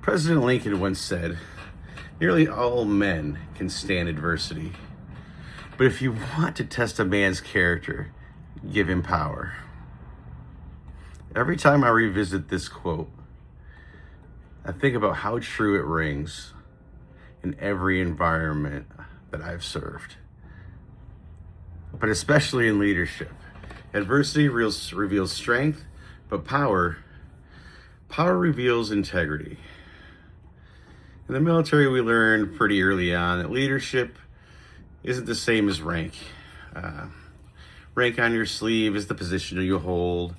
President Lincoln once said, "Nearly all men can stand adversity. But if you want to test a man's character, give him power." Every time I revisit this quote, I think about how true it rings in every environment that I've served, but especially in leadership. Adversity reveals strength, but power reveals integrity. In the military, we learned pretty early on that leadership isn't the same as rank. Rank on your sleeve is the position you hold.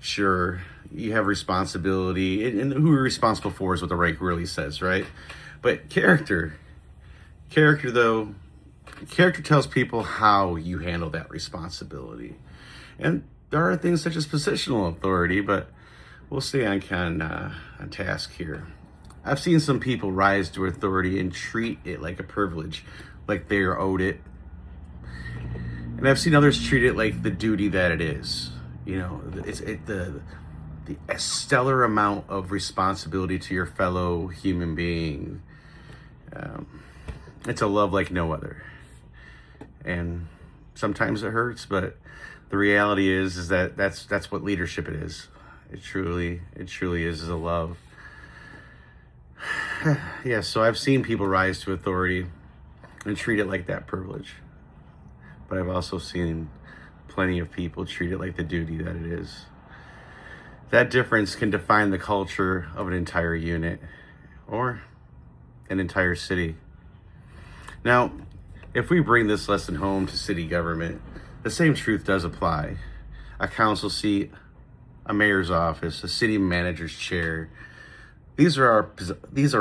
Sure, you have responsibility, and who you're responsible for is what the rank really says, right? But character tells people how you handle that responsibility. And there are things such as positional authority, but we'll stay on task here. I've seen some people rise to authority and treat it like a privilege, like they're owed it. And I've seen others treat it like the duty that it is. You know, the stellar amount of responsibility to your fellow human being. It's a love like no other. And sometimes it hurts, but the reality is that that's what leadership it is. It truly is a love. Yeah, so I've seen people rise to authority and treat it like that privilege. But I've also seen plenty of people treat it like the duty that it is. That difference can define the culture of an entire unit or an entire city. Now, if we bring this lesson home to city government, the same truth does apply. A council seat, a mayor's office, a city manager's chair. These are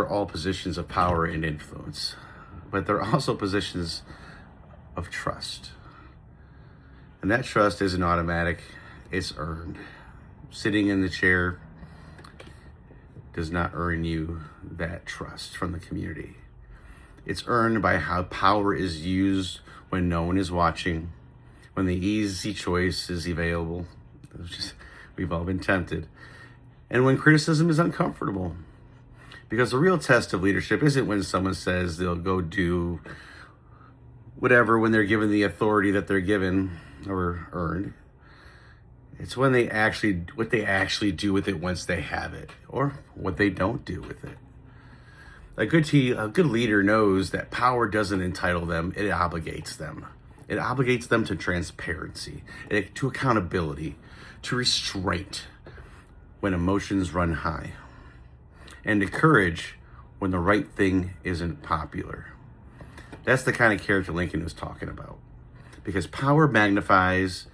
all positions of power and influence, but they're also positions of trust. And that trust isn't automatic, it's earned. Sitting in the chair does not earn you that trust from the community. It's earned by how power is used when no one is watching, when the easy choice is available. We've all been tempted. And when criticism is uncomfortable. Because the real test of leadership isn't when someone says they'll go do whatever when they're given the authority that they're given or earned. It's when what they actually do with it once they have it, or what they don't do with it. A good leader knows that power doesn't entitle them, it obligates them. It obligates them to transparency, to accountability, to restraint when emotions run high, and to courage when the right thing isn't popular. That's the kind of character Lincoln was talking about. Because power magnifies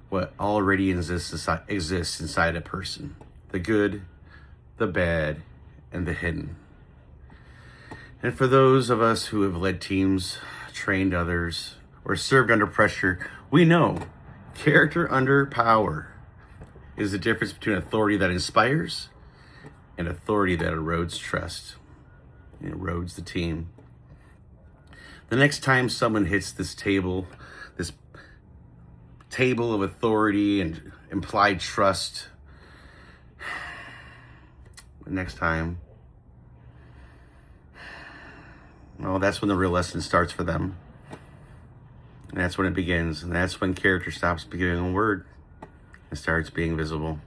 what already exists inside a person. The good, the bad, and the hidden. And for those of us who have led teams, trained others, or served under pressure, we know character under power is the difference between authority that inspires and authority that erodes trust. It erodes the team. The next time someone hits this table of authority and implied trust, next time, well, that's when the real lesson starts for them. And that's when it begins. And that's when character stops being a word and starts being visible.